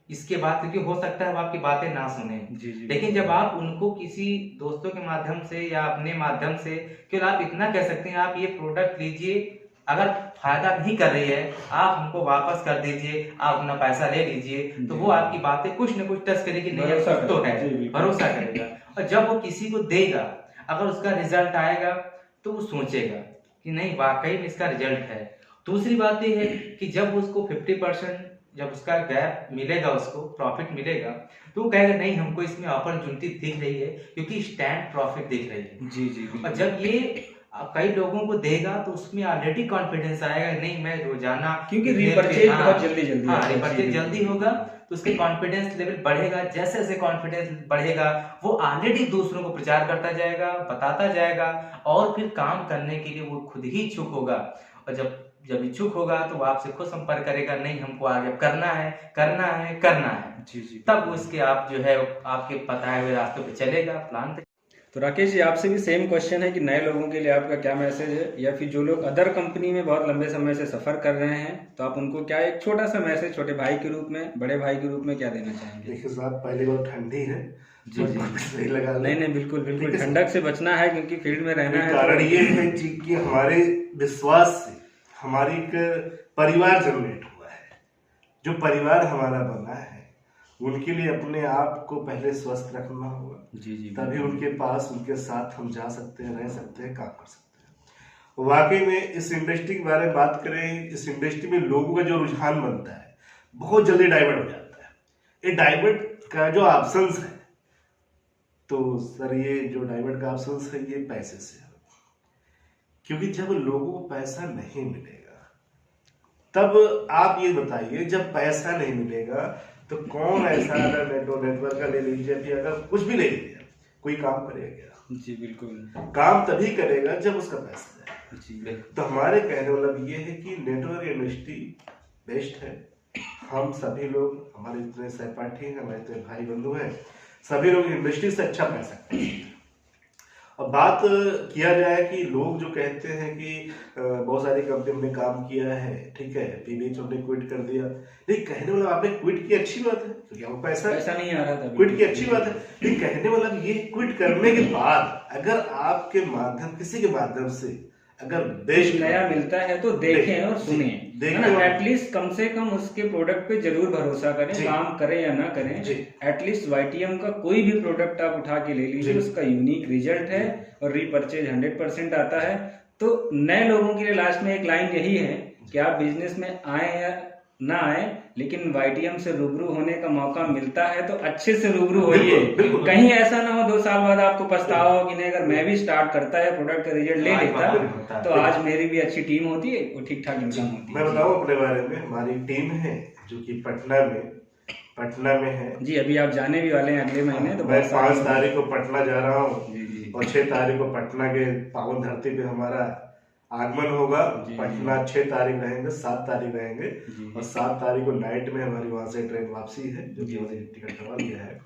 इसके बाद, क्योंकि हो सकता है वो आपकी बातें ना सुने, जी जी। लेकिन जब आप उनको किसी दोस्तों के माध्यम से या अपने माध्यम से, केवल आप इतना कह सकते हैं, आप ये प्रोडक्ट लीजिए, अगर फायदा नहीं कर रही है आप हमको वापस कर दीजिए, आप अपना पैसा ले लीजिए, तो वो आपकी बातें कुछ न कुछ टच करेगी, नहीं भरोसा कुछ तो है, करेगा, भरोसा करेगा। और जब वो किसी को देगा, अगर उसका रिजल्ट आएगा तो वो सोचेगा कि नहीं वाकई में इसका रिजल्ट है। दूसरी बात ये है कि जब उसको 50% जब उसका गैप मिलेगा, उसको प्रॉफिट मिलेगा, तो वो कहेगा नहीं हमको इसमें अपॉर्चुनिटी दिख रही है, क्योंकि स्टैंड प्रॉफिट दिख रही है। जी जी बिल्कुल। और जब ये कई लोगों को देगा तो उसमें ऑलरेडी कॉन्फिडेंस आएगा, नहीं मैं रोजाना, क्योंकि रिपर्चेज बहुत जल्दी हाँ आता है। रिपर्चेज जी, जल्दी होगा तो उसके कॉन्फिडेंस लेवल बढ़ेगा। जैसे जैसे कॉन्फिडेंस बढ़ेगा वो ऑलरेडी दूसरों को प्रचार करता जाएगा, बताता जाएगा, और फिर काम करने के लिए वो खुद ही इच्छुक होगा। और जब इच्छुक होगा तो वो आपसे खुद संपर्क करेगा, नहीं हमको आगे करना है करना है करना है। जी जी। तब उसके आप जो है आपके बताए हुए रास्तों पे चलेगा प्लान। तो राकेश जी आपसे भी सेम क्वेश्चन है कि नए लोगों के लिए आपका क्या मैसेज है, या फिर जो लोग अदर कंपनी में बहुत लंबे समय से सफर कर रहे हैं, तो आप उनको क्या एक छोटा सा मैसेज छोटे भाई के रूप में, बड़े भाई के रूप में क्या देना चाहेंगे? देखिए साहब, पहली बार ठंडी है, जी जी। सही लगा। नहीं बिल्कुल बिल्कुल, ठंडक से बचना है क्योंकि फील्ड में रहना है। कारण ये है कि हमारे विश्वास से हमारी एक परिवार जनरेट हुआ है, जो परिवार हमारा बना है उनके लिए अपने आप को पहले स्वस्थ रखना होगा। जी जी। तभी उनके पास, उनके साथ हम जा सकते हैं, रह सकते हैं, काम कर सकते हैं। वाकई में इस इंडस्ट्री के बारे में बात करें, इस इंडस्ट्री में लोगों का जो रुझान बनता है बहुत जल्दी डाइवर्ट हो जाता है। ये डाइवर्ट का जो ऑप्शंस है, तो सर ये जो डाइवर्ट का ऑप्शंस है ये पैसे से है, क्योंकि जब लोगों को पैसा नहीं मिलेगा, तब आप ये बताइए जब पैसा नहीं मिलेगा तो कौन ऐसा, अगर नेटवर्क का ले लीजिए, फिर अगर कुछ भी ले लीजिए, कोई काम करेगा? जी बिल्कुल। काम तभी करेगा जब उसका पैसा है। जी। तो हमारे कहने वाला ये है कि नेटवर्क इंडस्ट्री बेस्ट है। हम सभी लोग, हमारे इतने सहपाठी हैं, हमारे इतने भाई बंधु हैं, सभी लोग इंडस्ट्री से अच्छा पैसा कमाते हैं। अब बात किया जाए कि लोग जो कहते हैं कि बहुत सारी कंपनी में काम किया है, ठीक है, फिर बीच में क्विट कर दिया, लेकिन कहने वाला आपने क्विट की अच्छी बात है, क्योंकि आपको पैसा नहीं आ रहा था, क्विट की अच्छी बात है, लेकिन कहने वाला ये क्विट करने के बाद अगर आपके माध्यम, किसी के माध्यम से अगर बेस्ट नया मिलता है तो देखें और सुनिए, एटलीस्ट कम से कम उसके प्रोडक्ट पे जरूर भरोसा करें, काम करें या ना करें, एटलीस्ट YTM का कोई भी प्रोडक्ट आप उठा के ले लीजिए, उसका यूनिक रिजल्ट है और रीपर्चेज 100% आता है। तो नए लोगों के लिए लास्ट में एक लाइन यही है कि आप बिजनेस में आए या ना आए, लेकिन YTM से रूबरू होने का मौका मिलता है तो अच्छे से रूबरू होइए। कहीं ऐसा ना हो 2 साल बाद आपको पछतावा हो कि नहीं अगर मैं भी स्टार्ट करता है, प्रोडक्ट का रिजल्ट ले लेता तो आज मेरी भी अच्छी टीम होती है, वो ठीक ठाक इनकम होती है। मैं बताऊं अपने बारे में, हमारी टीम है जो कि पटना में है। जी, अभी आप जाने भी वाले हैं अगले महीने, तो मैं 5 तारीख को पटना जा रहा हूँ और 6 तारीख को पटना के पावन धरती पे हमारा आगमन होगा। पटना 6 तारीख रहेंगे, 7 तारीख रहेंगे और 7 तारीख को नाइट में हमारी वहां से ट्रेन वापसी है, जो कि मुझे टिकट करवा दिया है,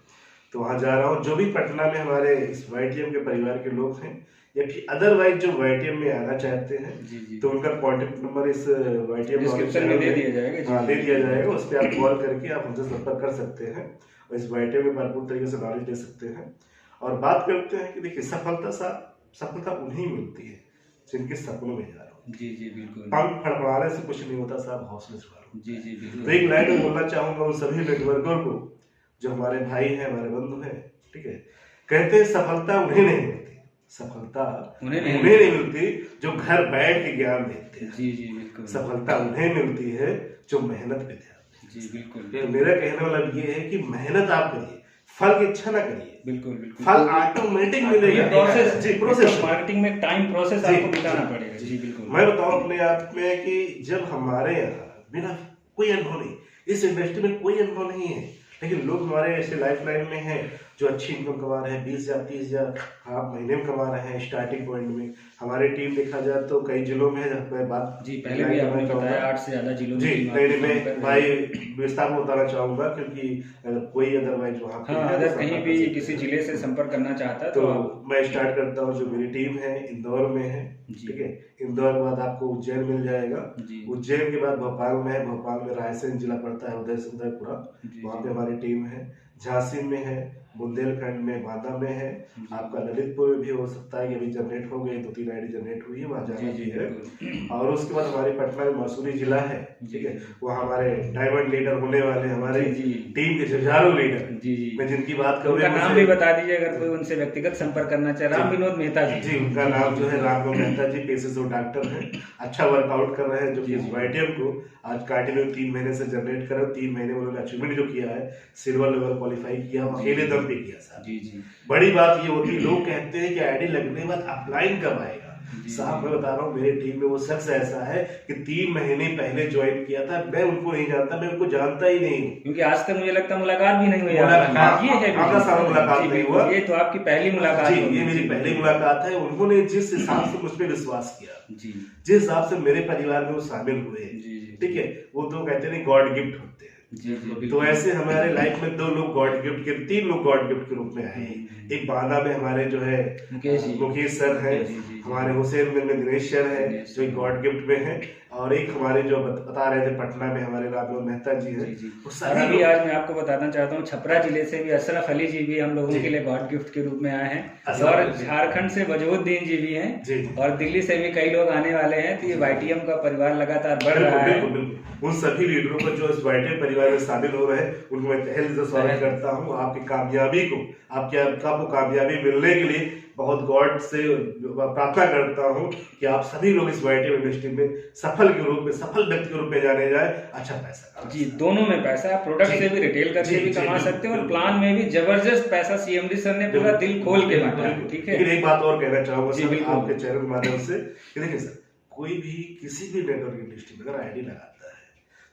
तो वहां जा रहा हूँ। जो भी पटना में हमारे इस YTM के परिवार के लोग हैं या फिर अदरवाइज जो YTM में आना चाहते हैं, तो उनका कॉन्टेक्ट नंबर इस YTM डिस्क्रिप्शन में दे दिया जाएगा। हाँ, दे दिया जाएगा, उस पर आप कॉल करके आप हमसे संपर्क कर सकते हैं और इस YTM में भरपूर तरीके से नॉलेज ले सकते हैं। और बात करते हैं कि देखिए सफलता उन्हें मिलती है जिनके सपनों में जा रहा हूँ। जी जी बिल्कुल। पंख फड़फड़ाने से कुछ नहीं होता साहब, हौसले से मारो। जी जी बिल्कुल। तो एक लाइन में बोलना चाहूंगा उन सभी नेटवर्कर को जो हमारे भाई हैं, हमारे बंधु हैं, ठीक है। कहते हैं सफलता उन्हें नहीं मिलती, सफलता उन्हें नहीं मिलती जो घर बैठ के ज्ञान देते हैं। जी जी बिल्कुल। सफलता उन्हें मिलती है जो मेहनत पे ध्यान देते हैं। जी बिल्कुल। तो मेरा कहने वाला ये है कि मेहनत आप करिए, फल की इच्छा ना करिए। बिल्कुल बिल्कुल। फल ऑटोमेटिक मिलेगा। प्रोसेस जी, प्रोसेस मार्केटिंग में टाइम प्रोसेस जी, आपको बिताना जी, पड़ेगा। जी। जी बिल्कुल। मैं बताऊं अपने आप में कि जब हमारे यहाँ बिना कोई अनुभव नहीं, इस इंडस्ट्री में कोई अनुभव नहीं है, लेकिन लोग हमारे ऐसे लाइफ लाइन में हैं जो अच्छी इनकम कमा रहे हैं, 20,000 30,000 आप महीने में कमा रहे हैं स्टार्टिंग पॉइंट में। हमारी टीम देखा जाए तो कई जिलों में है। मैं बात जी पहले भी आपने बताया 8 से ज्यादा जिलों में जी टीम नहीं आपकी मैं काम कर रही भाई है। विस्तार में बताना चाहूंगा, क्योंकि अगर कोई अदरवाइज वहाँ पे हाँ, है तो अगर संपर्क कहीं कर भी सकते किसी हैं। जिले से संपर्क करना चाहता है तो तो आप मैं स्टार्ट करता हूँ। जो मेरी टीम है इंदौर में है, जी। ठीक है। इंदौर के बाद आपको उज्जैन मिल जाएगा, जी उज्जैन के बाद भोपाल में है, भोपाल में रायसेन जिला पड़ता है, उदय उदयपुरा, जी वहाँ जी। पे हमारी टीम है। झांसी में है, बुंदेलखंड में, बांदा में है, जी। आपका ललितपुर में भी हो सकता है कि अभी जनरेट हो गई, 2-3 आईडी जनरेट हुई है, वहाँ जी जाना जी भी है। बिल्कुल। और उसके बाद हमारे पटना में मसूरी जिला है, ठीक है। वो हमारे डायमंड लीडर होने वाले हमारे जी जी। टीम के जुझारू लीडर, जी जी। मैं जिनकी बात करूँ उनका नाम भी बता दीजिए अगर कोई उनसे व्यक्तिगत संपर्क करना चाहे। राम विनोद मेहता जी। जी, उनका नाम जो है राम विनोद मेहता जी, पेशे से वो डॉक्टर हैं, अच्छा वर्कआउट कर रहे हैं, जो कि जी, जी। वाईटीएम को आज कंटिन्यू 3 महीने से जनरेट कर रहे हैं। 3 महीने में उन्होंने अचीवमेंट जो किया है, सिल्वर लेवल क्वालिफाई किया, वो अकेले दम पे किया साहब। जी जी। बड़ी बात ये होती है, लोग कहते हैं कि आईडी लगने के बाद अपलाइन कब आएगा। जी, साहब जी। मैं बता रहा हूँ, मेरे टीम में वो शख्स ऐसा है कि 3 महीने पहले ज्वाइन किया था। मैं उनको नहीं जानता, मैं उनको जानता ही नहीं हूँ। क्योंकि आज तक मुझे लगता है मुलाकात भी नहीं हुई मुलाकात- आपकी। ये है आमना सामना मुलाकात जी, नहीं बिल्कुल। हुआ। ये तो आपकी पहली मुलाकात जी, होगी। ये मेरी पहली मुलाकात है। उन्होंने जिस हिसाब से मुझ पर विश्वास किया, जी जिस हिसाब से मेरे परिवार में वो शामिल हुए, जी जी। ठीक है, वो तो कहते नहीं गॉड गिफ्ट होते हैं। जी जी तो बिल्कुल। ऐसे हमारे लाइफ में 2 लोग गॉड गिफ्ट के, 3 लोग गॉड गिफ्ट के रूप में आए हैं। एक बांदा में हमारे जो है मुकेश सर हैं, जी, जी, जी। हमारे हुसैनगंज में दिनेश सर है दिनेश जो एक गॉड गिफ्ट में है, और एक हमारे जो बता रहे थे पटना में हमारे राम विनोद मेहता जी जी हैं। जी। वो और सभी अभी लोग- आज मैं आपको बताना चाहता हूँ छपरा जिले से भी अशरफ अली जी भी हम लोगों जी। के लिए गॉड गिफ्ट के रूप में आए हैं, अशरफ और अली जी। झारखंड से वजहुद्दीन जी भी हैं, जी, जी। और दिल्ली से भी कई लोग आने वाले हैं। तो ये वाईटीएम का परिवार लगातार बढ़ रहा है। बिल्कुल बिल्कुल। उन सभी लीडरों को जो इस वाईटीएम परिवार में शामिल हो रहे हैं, उनको मैं तहे दिल से स्वागत करता हूँ। आपकी कामयाबी को, आपको कामयाबी मिलने के लिए बहुत गॉड से प्रार्थना करता हूँ कि आप सभी लोग इस वाईटीएम इंडस्ट्री में सफल के रूप में, सफल व्यक्ति के रूप में जाने जाए, अच्छा पैसा कमा जी, दोनों में पैसा है। प्रोडक्ट जी। से भी, रिटेल करके जी, भी जी, कमा बिल्कुल, सकते हैं, और बिल्कुल। प्लान में भी जबरदस्त पैसा सीएमडी सर ने पूरा दिल खोल के बांटा है। ठीक है। लेकिन एक बात और कहना चाहूंगा जी, सर बिल्कुल। आपके चैनल के माध्यम से कि देखिए सर, कोई भी किसी भी नेटवर्क इंडस्ट्री में अगर आईडी लगाता है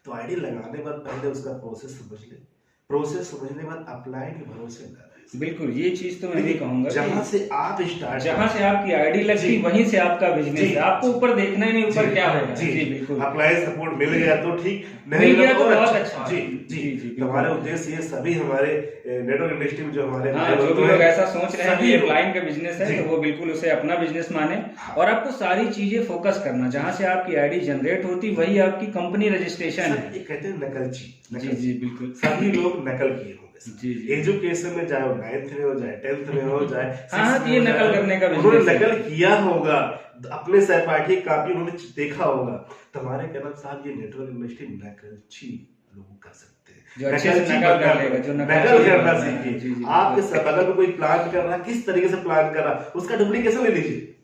तो आईडी लगाने के बाद पहले उसका प्रोसेस समझ ले, प्रोसेस समझने के बाद अप्लाई के भरोसे न रहे। बिल्कुल, ये चीज तो मैं भी कहूंगा जहां कि से आप स्टार्ट, जहां से आपकी आईडी लगती जी। वहीं से आपका बिजनेस जी। है। आपको ऊपर देखना ही नहीं ऊपर जी, क्या होगा। जी, जी बिल्कुल। अप्लाई सपोर्ट मिल गया तो ठीक, मिल गया तो और बहुत अच्छा। जी जी, जी जी, तो हमारा उद्देश्य ये सभी हमारे नेटवर्क इंडस्ट्री में जो हमारे हाँ, भाई जो भी बंधु लोग हैं, ऐसा सोच रहे हैं कि सभी ये लोग- क्लाइंट का बिजनेस है जी। तो वो बिल्कुल उसे अपना बिजनेस माने, और आपको सारी चीजें फोकस करना। जहां से आपकी आईडी जनरेट होती वही आपकी कंपनी रजिस्ट्रेशन सर, है। ये कहते हैं नकलची, जी जी बिल्कुल। सभी लोग नकल किए होंगे सर। जी, जी। एजुकेशन में चाहे वो 9th में हो, चाहे 10th में हो, चाहे हाँ, 6th तो ये में हो, नकल चाहे- करने का उन्होंने business है। नकल किया होगा, अपने सहपाठी कापी उन्होंने देखा होगा। तो हमारे कहना साहब, ये नेटवर्क इंडस्ट्री नकलची लोग कर सकते हैं, जो अच्छे से नकलची नकल कर बनना- लेगा, जो नकल करना जी, सीखिए। जी, आपके बिल्कुल। बगल में कोई प्लान कर रहा है, किस तरीके से प्लान कर रहा है, उसका डुप्लीकेशन ले लीजिए,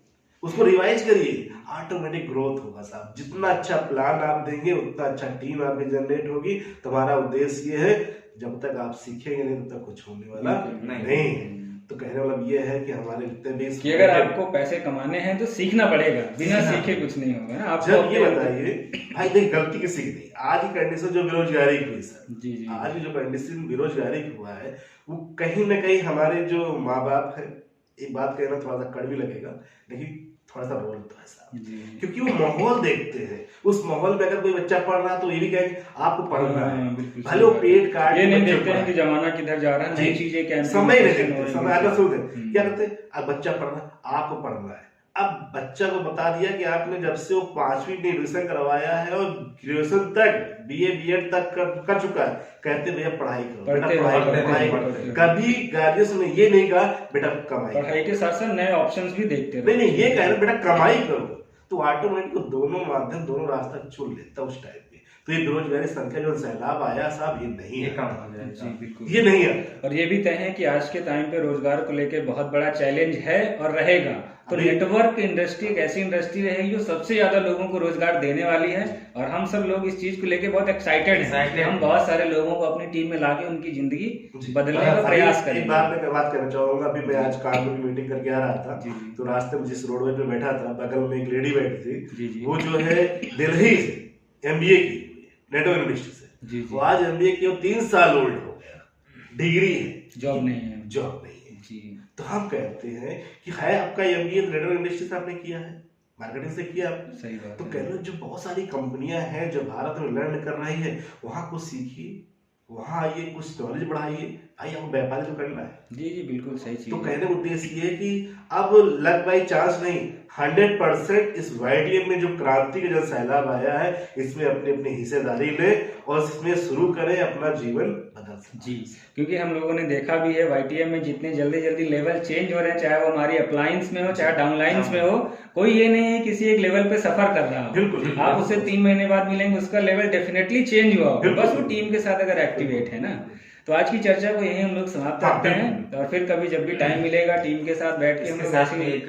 उसको रिवाइज करिए, ऑटोमेटिक ग्रोथ होगा साहब। जितना अच्छा प्लान आप देंगे उतना अच्छा टीम आपकी जनरेट होगी। तुम्हारा उद्देश्य ये है, जब तक आप सीखेंगे नहीं तब तक कुछ होने वाला नहीं। नहीं है। तो कहने वाला ये है कि हमारे जितने भी कि अगर आपको पैसे कमाने हैं तो सीखना पड़ेगा, बिना सीखना। सीखे कुछ नहीं होगा ना। आपको जब ये अपने- बताइए भाई, देखिए गलती किसी की नहीं। आज की कंडीशन जो बेरोजगारी की हुई सर, जी जी आज की जो कंडीशन बेरोजगारी की हुआ है, वो कहीं ना कहीं हमारे जो माँ बाप है, एक बात कहना थोड़ा सा कड़वी लगेगा, लेकिन थोड़ा सा रोल तो है साहब, जी। क्योंकि वो माहौल देखते हैं। उस माहौल में अगर कोई बच्चा पढ़ रहा है तो ये भी कहेंगे आपको पढ़ना हाँ, है, बिल्कुल भले वो सही पेट काट ये के नहीं बच्चे देखते हैं पढ़ाए। कि जमाना किधर जा रहा है, नई चीजें क्या समय नहीं implementation हो देखते, रही समय है। आगे सुनते क्या करते, अब बच्चा पढ़ना, आपको पढ़ना है। अब बच्चा को बता दिया कि आपने जब से वो 5वीं में एडमिशन करवाया है और ग्रेजुएशन तक, बीए बीएड तक कर चुका है, कहते भैया पढ़ाई करो, बेटा पढ़ते पढ़ाई रहो, करो, पढ़ाई पढ़ते करो। रहो। कभी गार्जियन ने ये नहीं कहा बेटा कमाई करो। पढ़ाई के साथ साथ नए ऑप्शंस भी देखते नहीं नहीं, ये कह रहे बेटा कमाई करो। तो ऑटोमेटिक दोनों माध्यम दोनों रास्ता चुन लेता उस टाइम पे। तो ये बेरोजगारी संख्या जो सैलाब आया साहब, ये नहीं ये है, कम हो जाएगा। जी बिल्कुल, ये नहीं आता। और ये भी तय है कि आज के टाइम पे रोजगार को लेके बहुत बड़ा चैलेंज है और रहेगा। तो अभी- नेटवर्क इंडस्ट्री एक ऐसी इंडस्ट्री रहेगी जो सबसे ज्यादा लोगों को रोजगार देने वाली है, और हम सब लोग इस चीज को लेके बहुत एक्साइटेड हैं। Excited हम हैं। बहुत सारे लोगों को अपनी टीम में लाके उनकी जिंदगी जी। बदलने का अभी प्रयास एक करेंगे। बात मैं बात करना चाहूंगा। अभी मैं आज कानपुर की मीटिंग करके आ रहा था, जी, जी। तो रास्ते में जिस रोडवे पे बैठा था, बगल में एक लेडी बैठी थी, जी, जी। वो जो है दिल्ली से MBA की नेटवर्क इंडस्ट्री से, जी, जी। वो आज MBA की 3 साल ओल्ड हो गया, डिग्री है, जॉब नहीं है। जॉब नहीं है। जी तो हम कहते हैं कि है आपका MBA नेटवर्क इंडस्ट्री से आपने किया है, मार्केटिंग से किया आपने, सही बात तो है। कह लो जो बहुत सारी कंपनियां हैं जो भारत में लर्न कर रही है, वहां कुछ सीखिए, वहां आइए, कुछ नॉलेज बढ़ाइए। भाई हमको व्यापार तो करना है। जी जी बिल्कुल सही चीज तो है। कहने का उद्देश्य ये है कि अब लक बाई चांस नहीं, 100% इस YTM में जो क्रांति का जो सैलाब आया है, इसमें अपनी अपनी हिस्सेदारी ले और इसमें शुरू करें अपना जीवन बदल सकते। जी, क्योंकि हम लोगों ने देखा भी है YTM में जितने जल्दी जल्दी लेवल चेंज हो रहे हैं, चाहे वो हमारी अपलाइंस में हो चाहे डाउनलाइंस में हो, कोई ये नहीं है किसी एक लेवल पे सफर कर रहा हो। बिल्कुल। आप उससे 3 महीने बाद मिलेंगे, उसका लेवल डेफिनेटली चेंज हुआ होगा, बिल्कुल। बस वो टीम के साथ अगर एक्टिवेट है ना। तो आज की चर्चा को यही हम लोग समाप्त हाँ, करते हैं, और फिर कभी जब भी टाइम मिलेगा टीम के साथ बैठ के हम इसके लोग साथ में ऐसे- एक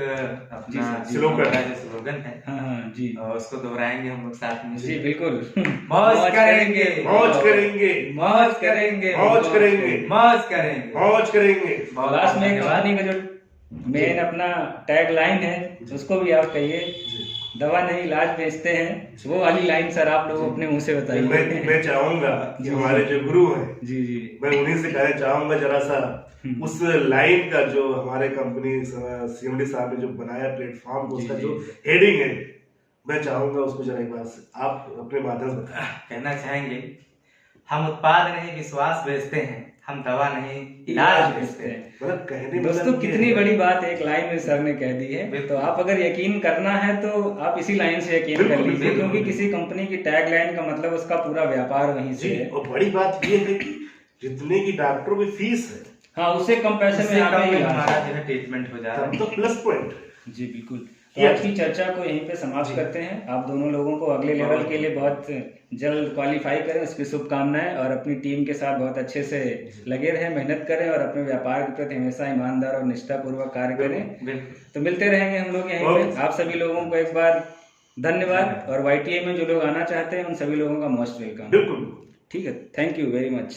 जी अपना सर, स्लोगन। हमारा जो स्लोगन है, हाँ हाँ जी उसको दोहराएंगे हम लोग साथ में। जी बिल्कुल। मौज करेंगे, मौज करेंगे, मौज करेंगे, मौज करेंगे, मौज करेंगे, मौज करेंगे। बहुत लास्ट में एक धन्यवाद। कंपनी का जो मेन अपना टैग लाइन है उसको भी आप कहिए, दवा नहीं इलाज बेचते हैं, वो वाली लाइन सर आप लोग अपने मुंह से बताइए। मैं चाहूंगा कि हमारे जो गुरु हैं, जी जी मैं उन्हीं से कहना चाहूंगा जरा सा उस लाइन का जो हमारे कंपनी CMD साहब ने जो बनाया प्लेटफॉर्म को, जी, उसका जी। जो हेडिंग है, मैं चाहूंगा उसको जरा एक बार से आप अपने माध्यम से बताएं। कहना चाहेंगे, हम उत्पाद नहीं विश्वास बेचते हैं, हम दवा नहीं इलाज बेचते हैं। मतलब कहने में दोस्तों मतलब ये कितनी है। बड़ी बात एक लाइन में सर ने कह दी है। तो आप अगर यकीन करना है तो आप इसी लाइन से यकीन कर बिल्कुल, लीजिए, बिल्कुल। क्योंकि किसी कंपनी की टैग लाइन का मतलब उसका पूरा व्यापार वहीं से जी, है। और बड़ी बात ये है कि जितने की डॉक्टरों की फीस है, हाँ, उससे कम पैसे इससे में यहाँ कम पे में इलाज हमारा है। जो है ट्रीटमेंट हो जा रहा तब है। तो प्लस पॉइंट है। जी बिल्कुल। तो Yes. आज की चर्चा को यहीं पे समाप्त करते हैं। आप दोनों लोगों को अगले लेवल के लिए बहुत जल्द क्वालिफाई करें, उसकी शुभकामनाएं, और अपनी टीम के साथ बहुत अच्छे से लगे रहें, मेहनत करें, और अपने व्यापार के प्रति हमेशा ईमानदार और निष्ठापूर्वक कार्य करें। बिल्कुल। तो मिलते रहेंगे हम लोग यहीं पे। आप सभी लोगों को एक बार धन्यवाद, और YTM में जो लोग आना चाहते हैं उन सभी लोगों का मोस्ट वेलकम। बिल्कुल। ठीक है, थैंक यू वेरी मच।